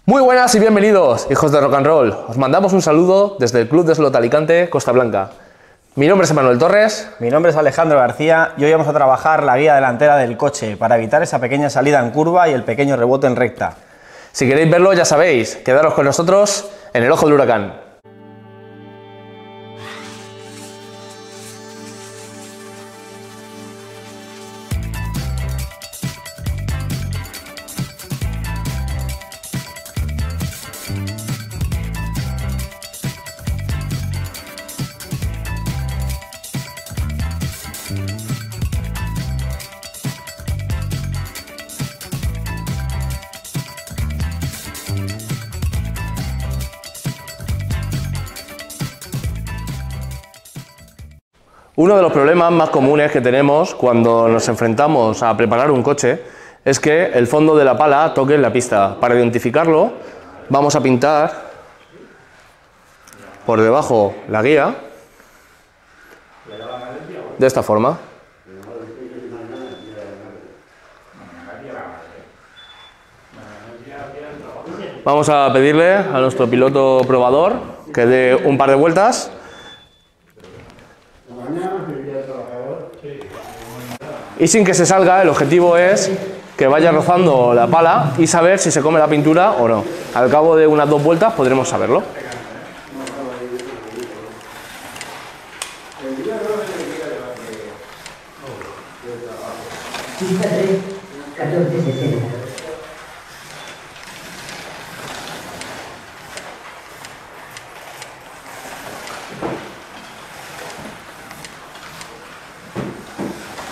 Muy buenas y bienvenidos, hijos de rock and roll. Os mandamos un saludo desde el Club de Slot Alicante, Costa Blanca. Mi nombre es Emanuel Torres. Mi nombre es Alejandro García y hoy vamos a trabajar la guía delantera del coche para evitar esa pequeña salida en curva y el pequeño rebote en recta. Si queréis verlo, ya sabéis, quedaros con nosotros en el ojo del huracán. Uno de los problemas más comunes que tenemos cuando nos enfrentamos a preparar un coche es que el fondo de la pala toque en la pista. Para identificarlo, vamos a pintar por debajo la guía de esta forma. Vamos a pedirle a nuestro piloto probador que dé un par de vueltas. Y sin que se salga, el objetivo es que vaya rozando la pala y saber si se come la pintura o no. Al cabo de unas 2 vueltas podremos saberlo.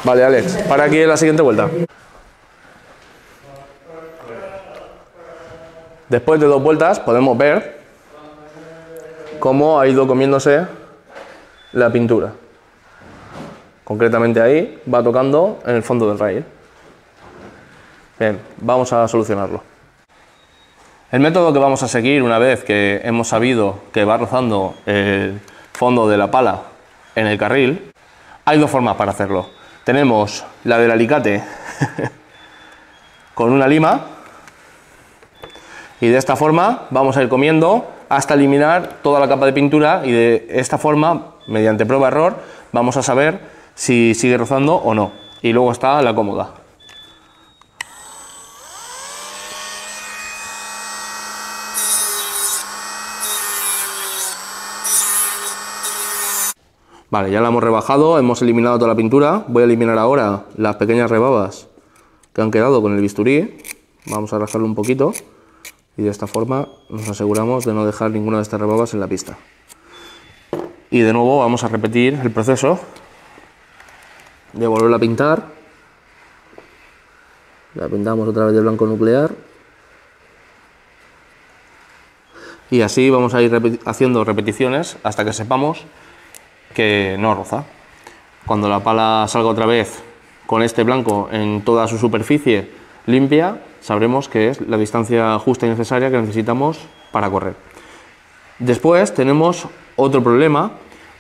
Vale, Alex, para aquí en la siguiente vuelta. Después de 2 vueltas podemos ver cómo ha ido comiéndose la pintura. Concretamente ahí va tocando en el fondo del rail. Bien, vamos a solucionarlo. El método que vamos a seguir una vez que hemos sabido que va rozando el fondo de la pala en el carril, hay 2 formas para hacerlo. Tenemos la del alicate con una lima y de esta forma vamos a ir comiendo hasta eliminar toda la capa de pintura y de esta forma, mediante prueba-error, vamos a saber si sigue rozando o no. Y luego está la cómoda. Vale, ya la hemos rebajado, hemos eliminado toda la pintura. Voy a eliminar ahora las pequeñas rebabas que han quedado con el bisturí. Vamos a rascarlo un poquito y de esta forma nos aseguramos de no dejar ninguna de estas rebabas en la pista. Y de nuevo vamos a repetir el proceso de volverla a pintar. La pintamos otra vez de blanco nuclear. Y así vamos a ir haciendo repeticiones hasta que sepamos que no roza. Cuando la pala salga otra vez con este blanco en toda su superficie limpia, sabremos que es la distancia justa y necesaria que necesitamos para correr. Después tenemos otro problema.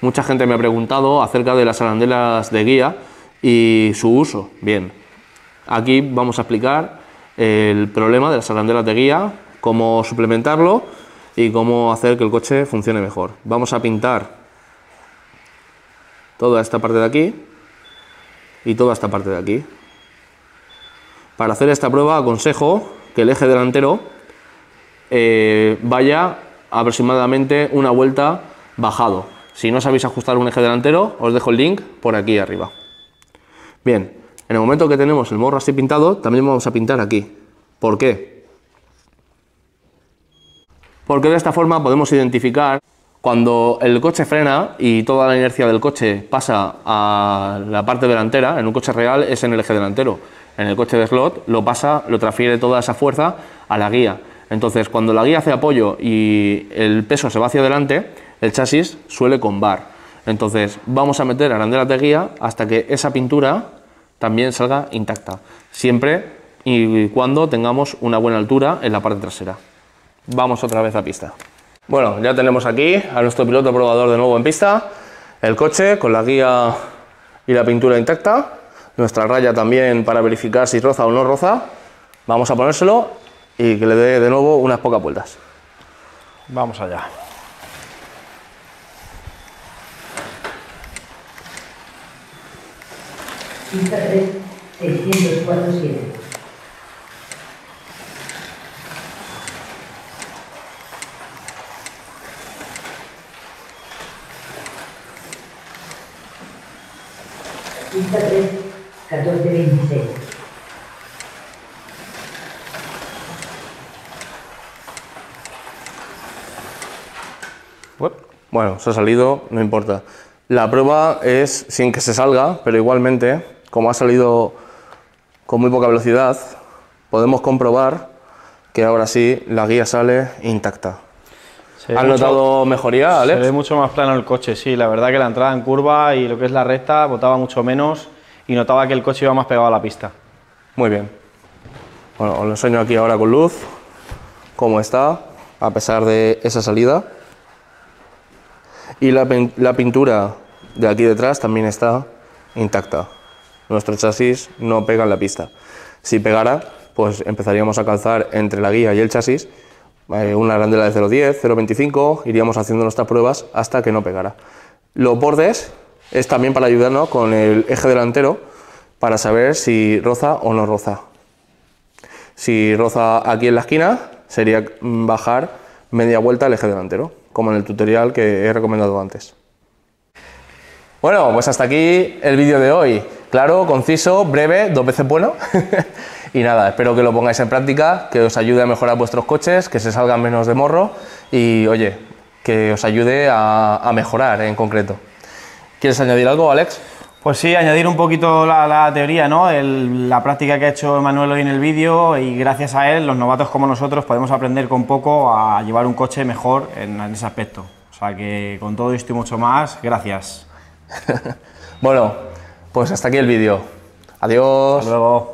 Mucha gente me ha preguntado acerca de las arandelas de guía y su uso. Bien, aquí vamos a explicar el problema de las arandelas de guía, cómo suplementarlo y cómo hacer que el coche funcione mejor. Vamos a pintar toda esta parte de aquí y toda esta parte de aquí. Para hacer esta prueba aconsejo que el eje delantero vaya aproximadamente una vuelta bajado. Si no sabéis ajustar un eje delantero, os dejo el link por aquí arriba. Bien, en el momento que tenemos el morro así pintado, también vamos a pintar aquí. ¿Por qué? Porque de esta forma podemos identificar cuando el coche frena y toda la inercia del coche pasa a la parte delantera. En un coche real es en el eje delantero. En el coche de slot lo transfiere toda esa fuerza a la guía. Entonces, cuando la guía hace apoyo y el peso se va hacia adelante, el chasis suele combar. Entonces, vamos a meter arandelas de guía hasta que esa pintura también salga intacta. Siempre y cuando tengamos una buena altura en la parte trasera. Vamos otra vez a pista. Bueno, ya tenemos aquí a nuestro piloto probador de nuevo en pista, el coche con la guía y la pintura intacta, nuestra raya también para verificar si roza o no roza. Vamos a ponérselo y que le dé de nuevo una unas pocas vueltas. Vamos allá. Pista 3, 604-7. Pista 3, 14-26. Bueno, se ha salido, no importa. La prueba es sin que se salga, pero igualmente, como ha salido con muy poca velocidad, podemos comprobar que ahora sí la guía sale intacta. ¿Has notado mejoría, Alex? Se ve mucho más plano el coche, sí. La verdad que la entrada en curva y lo que es la recta botaba mucho menos y notaba que el coche iba más pegado a la pista. Muy bien. Bueno, os lo enseño aquí ahora con luz, cómo está, a pesar de esa salida. Y la pintura de aquí detrás también está intacta. Nuestro chasis no pega en la pista. Si pegara, pues empezaríamos a calzar entre la guía y el chasis una arandela de 0,10, 0,25, iríamos haciendo nuestras pruebas hasta que no pegara. Los bordes es también para ayudarnos con el eje delantero para saber si roza o no roza. Si roza aquí en la esquina, sería bajar media vuelta el eje delantero, como en el tutorial que he recomendado antes. Bueno, pues hasta aquí el vídeo de hoy. Claro, conciso, breve, 2 veces bueno. Y nada, espero que lo pongáis en práctica, que os ayude a mejorar vuestros coches, que se salgan menos de morro y, oye, que os ayude a mejorar en concreto. ¿Quieres añadir algo, Alex? Pues sí, añadir un poquito la teoría, ¿no? La práctica que ha hecho Manuel hoy en el vídeo, y gracias a él, los novatos como nosotros podemos aprender con poco a llevar un coche mejor en ese aspecto. O sea que con todo esto y mucho más, gracias. Bueno, pues hasta aquí el vídeo. Adiós. Hasta luego.